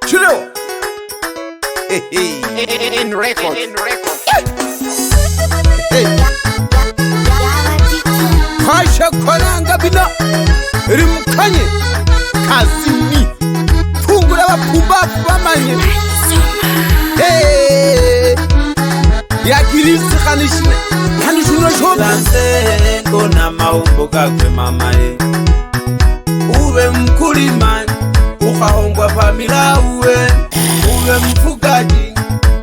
Chilo. In record. Kasha kwananga bina rimukanye kazini tungura bapumbafu bamanye yakirisi khanishine khanishino shobe lansengo na maumbo gakwe mamae uwe mkulima ukahongwa pamila uwe mfugaji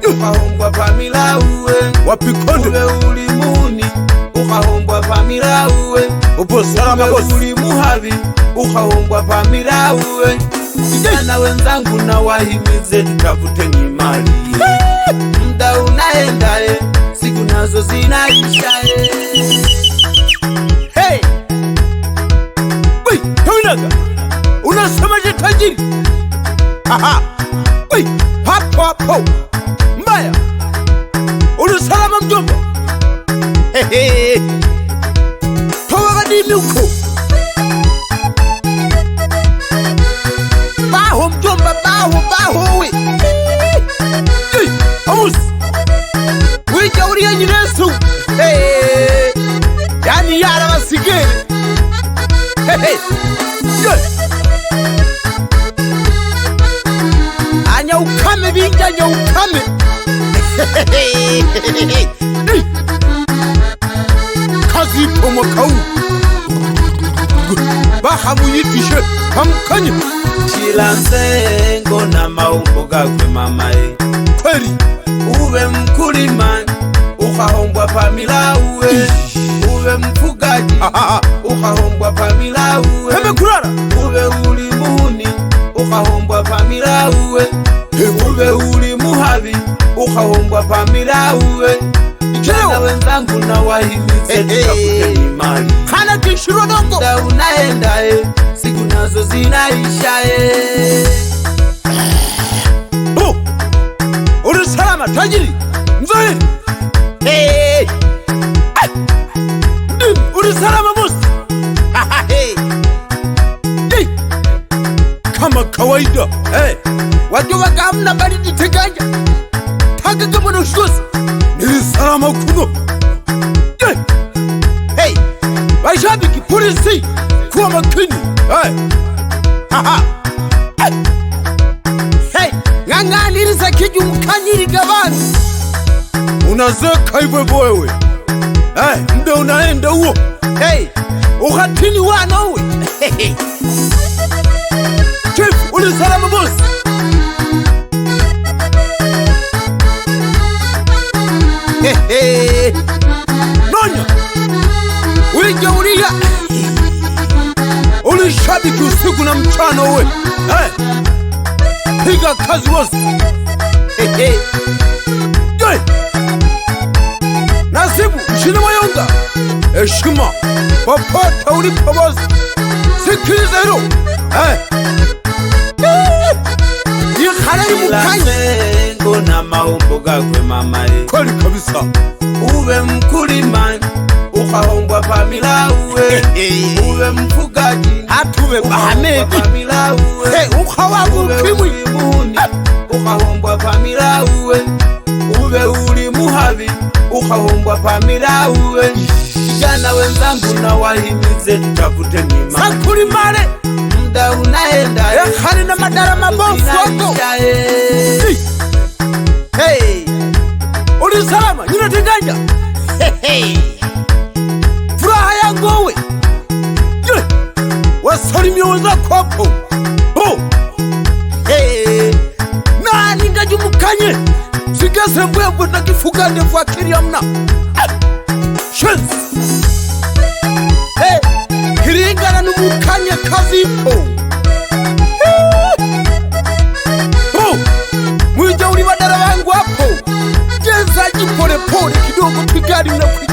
ukahongwa pamila wapikonde uwe ulimuni ukahongwa pamila uposarama bosi uli muhavi ukahongwa pamila vijana wenzangu na wahimize tutafute mali muda unaenda siku nazo zinaisha Hey! Wait, Taunaga! Unasema je tajiri? Haha! Wait, hapo! Mbaya! Unasalama mjomba? Hehe! Towa gadimi uko! Baho mjomba, baho we! Hey! Amusi! Wija uriya nyinesu! Hey! Yani yara basigere! Hey! Good! Anya ukame binja anya ukame! Kazi pomo kau! Baha muyitishe hamkanye! Chilansengo na maumbo gakwe mamae Kweri! uwe mkulima ukahongwa pamila uwe mfugaji ukahongwa pamila Heme kurara! uwe ulimuni ukahongwa pamila uwe ulimuhavi ukahongwa pamila vijana wenzangu na wahimize tutafute mali Kana kishiro dongo! muda unaenda siku nazo zinaisha Oh! Urusalama tajiri! Mzohiri! Hey! Urusalama musi! Hey! Kama kawaida! Hey! Wajua kamna baridi teganja! Taka kama na ushukosi! Urusalama kuno! Hey! Bashabiki polisi! Kuwa makini! Hey! Hey! Ng'ang'aniriza kiju mkanyiri gabani! Unazeka hivyo wewe! Hey! Mda unaenda huo! Hey! Ukatini wana uwe! Chief! Ulisalama boss! Nonya! Wija ulia! Ulishabiki usiku na mchana uwe! Hey! Piga kazi bosi! Joy! Nasibu mshini mayonga! Heshima! Popote ulipo bosi! Sikiliza hilo! Yikhaleli mukanye! Chilansengo na maumbo gakwe mamae Kweli kabisa! uwe mkulima ukahongwa pamila uwe mfugaji Hatuwe bahamedi! pamila Hey! Ukhawagu uwe ukimwi! ulimuni ukahongwa pamila uwe ulimuhavi ukahongwa pamila vijana wenzangu na wahimize tutafute mali Sakuri male! muda unaenda Yakhali na madara mabofu wako! Hey! Ulisalama! Nina teganja! Furaha yangu uwe! Wasalimia wenzako hapo! Oh! Hey! Nani ngajumukanye! Sigese mbwembwe na kifuga ndefu akiri amna! Shensi! Hey! Kiringana numukanye kazi ipo! Oh! Mwija uli madara wangu hapo! Jeza jipole pole kidogo pigari unakwi!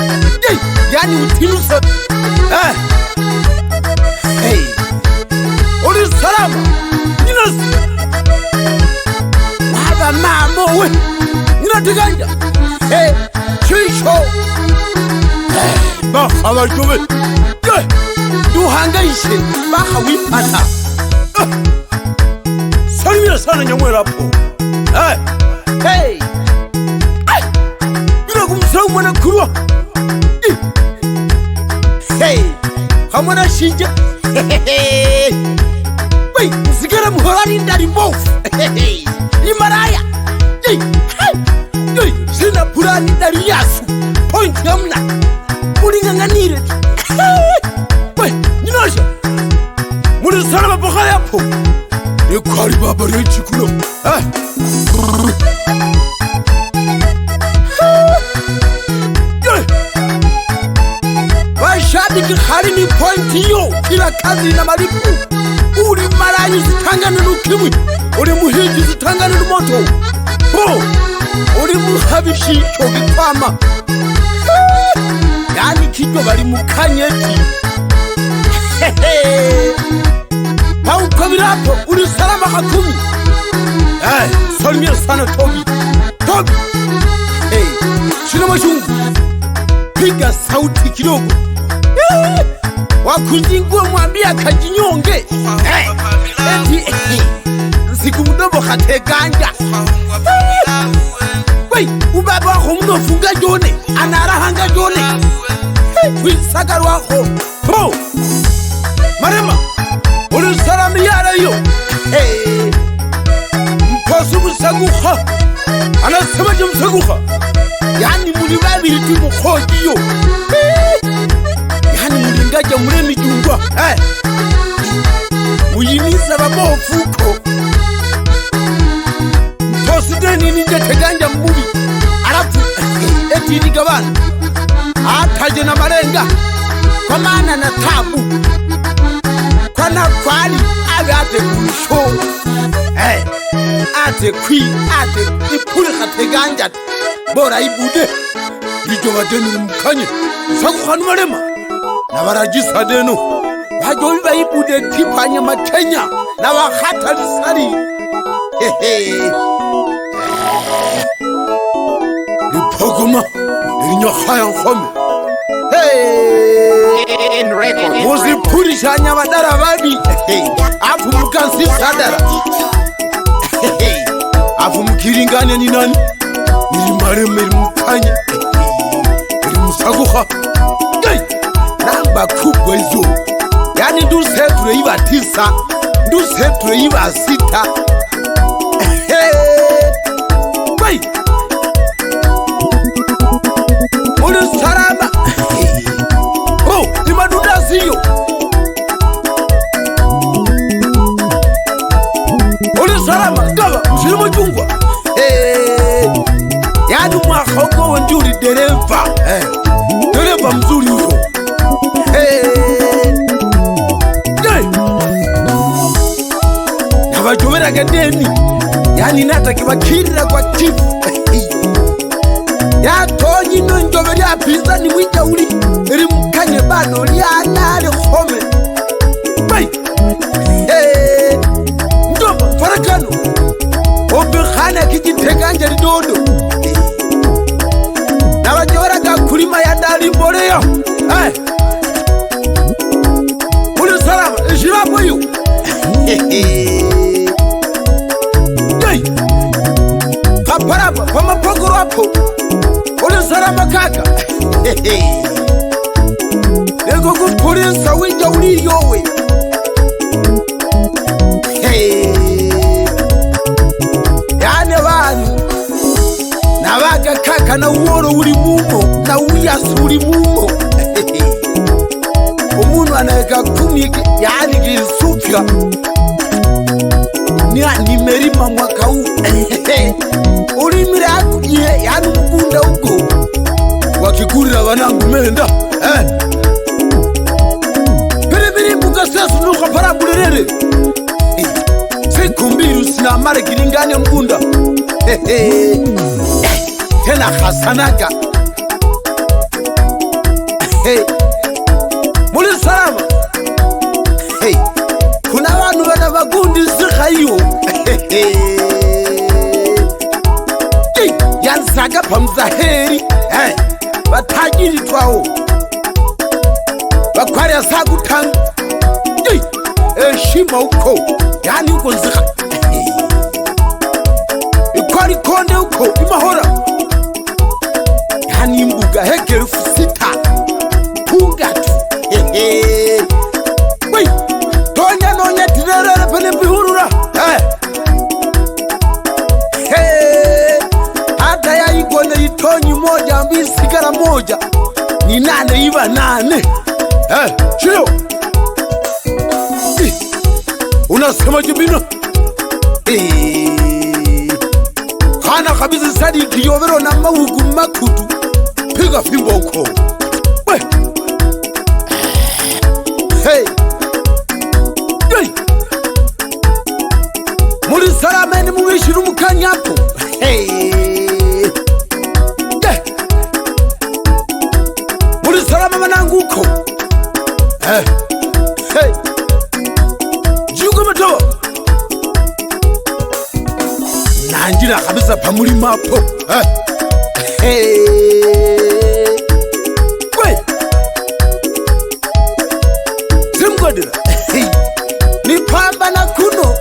Yani utinusa! Hey! Ulisalama! Ninazi! Waba mamo we! Ninatiganja! Hey! Chisho! Baha wajowe! Duhangaishe! Baha wipata! Salimia sana Nyamwera hapo. Hey. Bila kumsahau mwana kurwa. Hey. Hamwana shinja. Wei, msigara muhorani ndari mbofu. Ni maraya. Sina purani ndari yasu. Point yamna. Muling'ang'anire. Wei, nyinosha. Muli salama pokale hapo. Ni kwari baba rechi kuno. Washabiki hali ni point yo. Kila kazi na malipu. Uli marayu zitangane n'ukimwi. Uli muhiji zitangane n'moto. Uli muhabishi chogikwama. Yani kijo bali mukanyeti. Pauko hapo uli salama hakumi. Salimia sana Tobi. Shina mashungu. Piga sauti kidogo. Wakunjingua mwambia kajinyonge. Siku mdogo kateganja. Wei, ubaba wako mnofunga jone. Anarahanga jone. Wisagaru wako. Marema, uli salami yara yo. Mposu msaguha. Anasema je msaguha. Yani mulibabi hiti mkoji yo. Yani mulingaja mremi jungwa. Muyimiza babofuko. Mposu deni ninja teganja mbubi. Alafu eti nigabana. Ataje na marenga. Kwa maana na tabu. Kwa na kwali ate kumisho. Ate ipuli kateganja. Bora ibude. Lijo wadenu mkanye. Saku kanu marema. Na warajisa denu. Wajo iba ibude kipanya makenya. Na wakata lisari. Lipogoma. Linyokaya nkome. Muzi puri shanya wadara babi. Afu mkansi sadara. Afu mkiringanya ni nani? Marema mukanya. Musaguha. Namba kubwa hizo. Yani nduseture iba 9. Nduseture iba 6. Wei. Uli salama. Ni maduda siyo. Uli salama. Gaba, mshilimo chungwa. Yani mwakoko wanjuri dereva. Dereva mzuri huyo. Na wajomera gadeni. Yani nata kibakirira kwa kifu. Ya tonyi no njomeri ya pizza ni wija uli. Eri mkanye bano liana ali home. Bai. Ndoba farakano. Obi khana kijiteganja lidodo. Na wajora kulima ya dali mboleyo. Uli salama, ishirapo yu. Kaparapa, pama pokoro hapo. Uli salama kaka. Ego kupulisa wija uli yowe. Yani wanu. Na waga kaka na uoro uli mumo. Na uyasu uli mumo. Umuntu anaweka 10 yani kisupya. Ni merima mwaka huu. Ulimira akuye yani mkunda huko. Wakigurira wanangu menda. Biri mbuga sesu nuka parabulirere. Siku mbili sina mare kilingani mkunda. Tena hasanaga. Muli salama. Kuna wanu wana wagundi zika hiyo. Yansaga pamzaheri. Batajiri twao. Bakwari asagu tangu. Heshima. Dodoma huko, yani huko Nzega, Ikwari Konde huko Imahora, yani mbuga heke 6,000 punga tu. Wei, tonya nonya tirere pele bihurura. Hata ya ikone itonyi moja mbili sigara moja ni 8 iba 8. Shio unasema jibino kana kabisa sadi kiyovero na mawugu makutu piga fimbo uko. Hey, hey, muri sarameni muwishiru mukanyapo. Hey, yeah, muri sarama mananguko. Hey, hey, jugo mato nanjira kabisa pamuri mapo. Hey, wait, simgodira. Hey, ni pamba na kuno.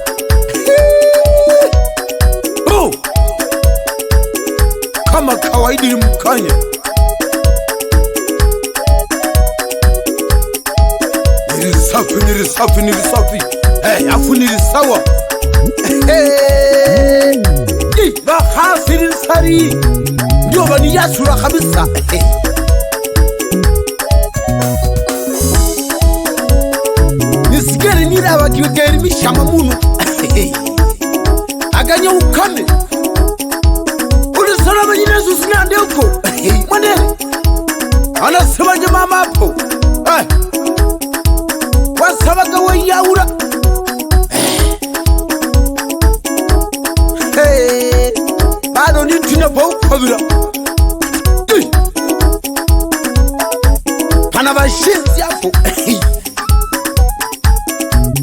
Oh, kama kawaida mkanya. Nilisafi. Hey, afu nilisawa. Hey, bahasiri sari. Ndio bani yasura kabisa. Hey, nisigari nira wakiwegeri mishama munu. Hey, aganya ukame. Ulisarama jinesu sinande uko. Hey, mwane anasema mama hapo. Wasabaga wa yaura. Hey, bado ni tunapau kabila. Pana bashizi hapo.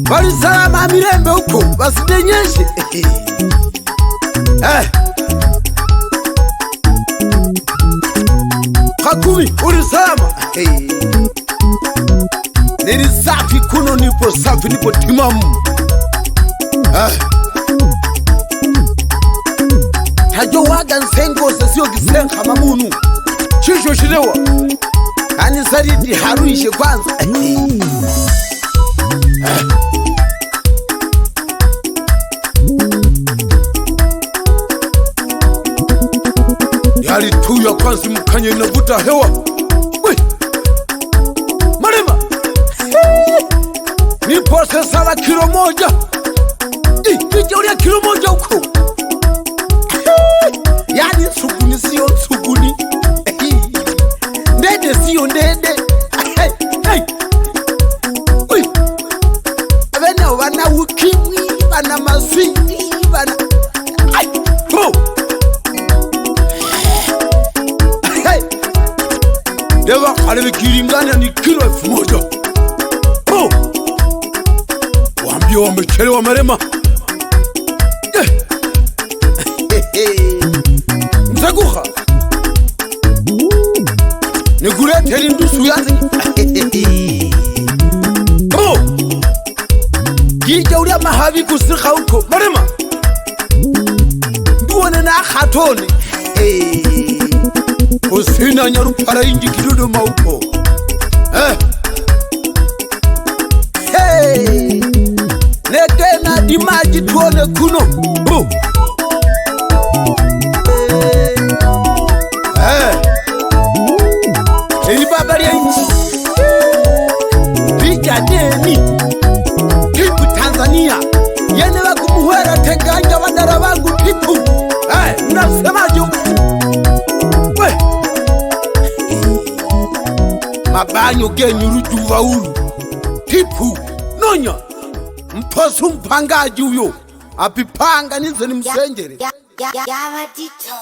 Bali salama mirembe huko basidenyeshe. Hakumi ulisama. Nilisafi kuno nipo safi nipo timamu. Hajo waga nsengo sasio kisenka mamunu. Shisho shirewa ani saridi haruishe kwanza. Yali tu ya kwanza mkanya inavuta hewa. Marema nipo sasa kilo moja. Nijaulia kilo moja huko. Yani suguni siyo suguni. Ndede siyo ndede. Abena wana ukimwi, wana maswiti, wana dewa karibi kiringana ni kilo 1,000. Wambia wamechelewa Marema. Mzaguha nigurete lindusu yazi. Gija ulia mahavi kusirika huko Marema. Nduwane na khatone. Usina nyaru para inji kidodo mauko. Hey, nekena dimaji tuone kuno. Ibabari ya inchi Bija deni Kipu Tanzania Yene waku muhera teganja wadara wangu kipu. Unasemaje? Mabanyo genyu ruju waulu kipu nonya mposu mpangaji uyo apipanga nize ni msenjere. Yawadito.